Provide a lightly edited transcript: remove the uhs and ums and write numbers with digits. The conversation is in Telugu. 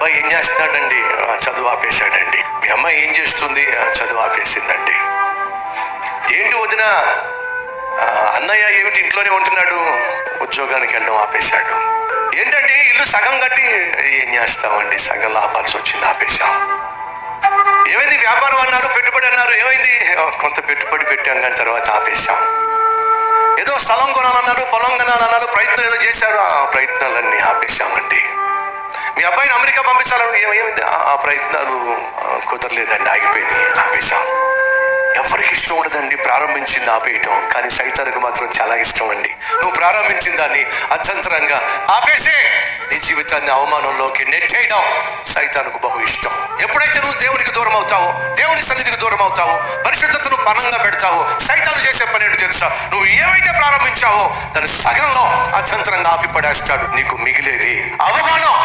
అబ్బాయి ఏం చేస్తున్నాడండి? చదువు ఆపేశాడండి. మీ అమ్మాయి ఏం చేస్తుంది? చదువు ఆపేసిందండి. ఏంటి వదిన? అన్నయ్య ఏమిటి ఇంట్లోనే ఉంటున్నాడు? ఉద్యోగానికి వెళ్ళడం ఆపేశాడు. ఏంటండి ఇల్లు సగం కట్టి? ఏం చేస్తామండి, సగం ఆపాల్సి వచ్చింది, ఆపేశాం. ఏమైంది? వ్యాపారం అన్నారు, పెట్టుబడి అన్నారు, ఏమైంది? కొంత పెట్టుబడి పెట్టాం కానీ తర్వాత ఆపేశాం. ఏదో స్థలం కొనాలన్నారు, పొలం కొనాలన్నారు, ప్రయత్నం ఏదో చేశారు, ఆ ప్రయత్నాలన్నీ ఆపేశామండి. మీ అబ్బాయిని అమెరికా పంపించాలని ఏమైంది? ఆ ప్రయత్నాలు కుదరలేదండి, ఆగిపోయినాయి, ఆపేశాం. ఎవరికి ఇష్టం ఉండదండి ప్రారంభించింది ఆపేయటం, కానీ సైతానికి మాత్రం చాలా ఇష్టం అండి. నువ్వు ప్రారంభించిన దాన్ని అర్థంతరంగా ఆపేసే నీ జీవితాన్ని అవమానంలోకి నెట్టేయడం సైతానికి బహు ఇష్టం. ఎప్పుడైతే నువ్వు దేవునికి దూరం అవుతావో, దేవుని సన్నిధికి దూరం అవుతావో, పరిశుద్ధతను పనంగా పెడతావో, సైతాను చేసే పని ఏంటో తెలుసా? నువ్వు ఏమైతే ప్రారంభించావో దాని సగంలో అర్థంతరంగా ఆపి పడేస్తాడు. నీకు మిగిలేది అవమానం.